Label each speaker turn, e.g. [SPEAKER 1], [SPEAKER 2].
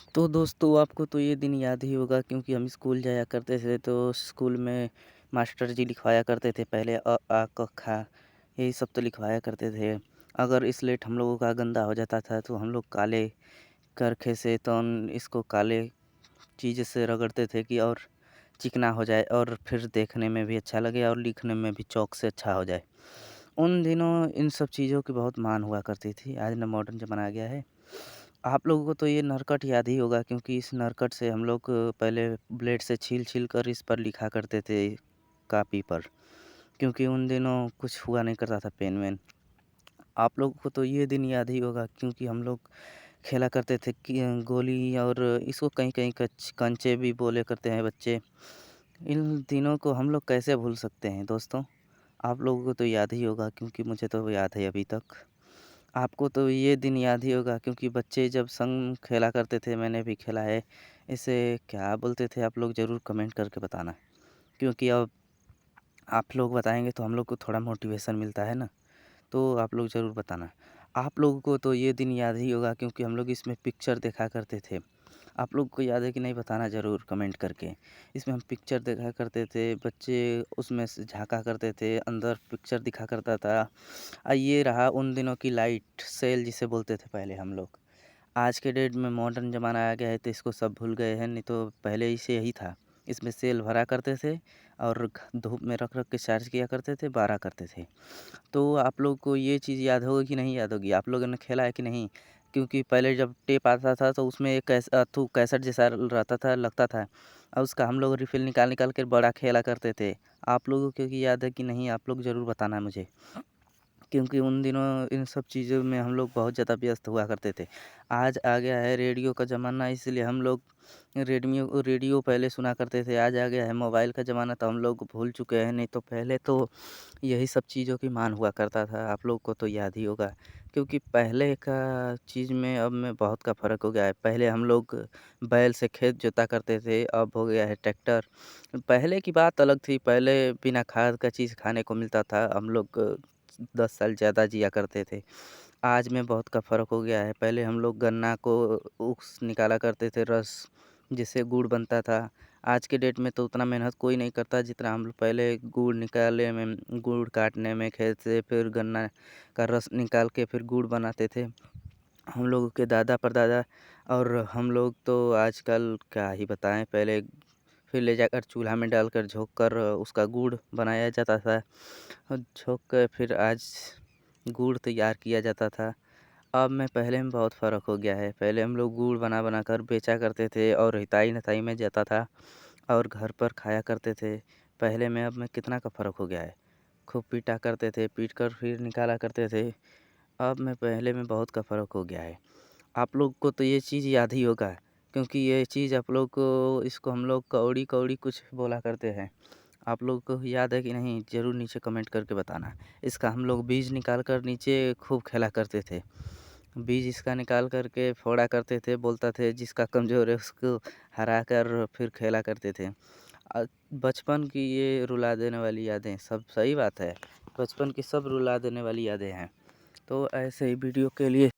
[SPEAKER 1] तो दोस्तों आपको तो ये दिन याद ही होगा क्योंकि हम स्कूल जाया करते थे तो स्कूल में मास्टर जी लिखवाया करते थे पहले आ क ख यही सब तो लिखवाया करते थे। अगर स्लेट हम लोगों का गंदा हो जाता था तो हम लोग काले करखे से तो इसको काले चीज़ से रगड़ते थे कि और चिकना हो जाए और फिर देखने में भी अच्छा लगे और लिखने में भी चॉक से अच्छा हो जाए। उन दिनों इन सब चीज़ों की बहुत मान हुआ करती थी। आज ना मॉडर्न ज़माना आ गया है। आप लोगों को तो ये नरकट याद ही होगा क्योंकि इस नरकट से हम लोग पहले ब्लेड से छील-छील कर इस पर लिखा करते थे कॉपी पर, क्योंकि उन दिनों कुछ हुआ नहीं करता था पेन-वेन। आप लोगों को तो ये दिन याद ही होगा क्योंकि हम लोग खेला करते थे कि गोली और इसको कहीं-कहीं कंचे भी बोले करते हैं बच्चे। इन दिनों को हम लोग कैसे भूल सकते हैं दोस्तों? आप लोगों को तो याद ही होगा क्योंकि मुझे तो याद है अभी तक। आपको तो ये दिन याद ही होगा क्योंकि बच्चे जब संग खेला करते थे, मैंने भी खेला है। इसे क्या बोलते थे आप लोग ज़रूर कमेंट करके बताना। क्योंकि अब आप लोग बताएँगे तो हम लोग को थोड़ा मोटिवेशन मिलता है ना, तो आप लोग ज़रूर बताना। आप लोगों को तो ये दिन याद ही होगा क्योंकि हम लोग इसमें पिक्चर देखा करते थे। आप लोग को याद है कि नहीं बताना ज़रूर कमेंट करके। इसमें हम पिक्चर देखा करते थे, बच्चे उसमें से झाँका करते थे, अंदर पिक्चर दिखा करता था। ये रहा उन दिनों की लाइट सेल जिसे बोलते थे पहले हम लोग। आज के डेट में मॉडर्न ज़माना आ गया है तो इसको सब भूल गए हैं, नहीं तो पहले इसे यही था। इसमें सेल भरा करते थे और धूप में रख-रख के चार्ज किया करते थे, बारा करते थे। तो आप लोग को ये चीज़ याद होगी कि नहीं याद होगी? आप लोगों ने खेला है कि नहीं? क्योंकि पहले जब टेप आता था तो उसमें एक कैसेट जैसा रहता था, लगता था और उसका हम लोग रिफ़िल निकाल-निकाल के बड़ा खेला करते थे। आप लोगों को कि याद है कि नहीं? आप लोग ज़रूर बताना मुझे। क्योंकि उन दिनों इन सब चीज़ों में हम लोग बहुत ज़्यादा व्यस्त हुआ करते थे। आज आ गया है रेडियो का ज़माना इसलिए हम लोग रेडियो रेडियो पहले सुना करते थे। आज आ गया है मोबाइल का ज़माना तो हम लोग भूल चुके हैं, नहीं तो पहले तो यही सब चीज़ों की मान हुआ करता था। आप लोग को तो याद ही होगा क्योंकि पहले का चीज़ में अब में बहुत का फ़र्क हो गया है। पहले हम लोग बैल से खेत जोता करते थे, अब हो गया है ट्रैक्टर। पहले की बात अलग थी, पहले बिना खाद का चीज़ खाने को मिलता था। हम लोग 10 साल ज़्यादा जिया करते थे। आज में बहुत का फ़र्क हो गया है। पहले हम लोग गन्ना को ऊख निकाला करते थे रस, जिससे गुड़ बनता था। आज के डेट में तो उतना मेहनत कोई नहीं करता जितना हम लोग पहले गुड़ निकाले में, गुड़ काटने में खेत से, फिर गन्ना का रस निकाल के फिर गुड़ बनाते थे। हम लोगों के दादा-परदादा और हम लोग तो आजकल क्या ही बताएँ, पहले फिर ले जाकर चूल्हा में डालकर झोंक कर उसका गुड़ बनाया जाता था। झोंक के फिर आज गुड़ तैयार किया जाता था। अब में पहले में बहुत फ़र्क हो गया है। पहले हम लोग गुड़ बना-बना कर बेचा करते थे और हिताई-नताई में जाता था और घर पर खाया करते थे। पहले में अब में कितना का फ़र्क हो गया है। खूब पीटा करते थे, पीट कर फिर निकाला करते थे। अब में पहले में बहुत का फ़र्क हो गया है। आप लोग को तो ये चीज़ याद ही होगा क्योंकि ये चीज़ आप लोग को इसको हम लोग कौड़ी-कौड़ी कुछ बोला करते हैं। आप लोग को याद है कि नहीं? ज़रूर नीचे कमेंट करके बताना। इसका हम लोग बीज निकाल कर नीचे खूब खेला करते थे। बीज इसका निकाल कर के फोड़ा करते थे, बोलता थे जिसका कमज़ोर है उसको हरा कर फिर खेला करते थे। बचपन की ये रुला देने वाली यादें सब सही बात है। बचपन की सब रुला देने वाली यादें हैं। तो ऐसे ही वीडियो के लिए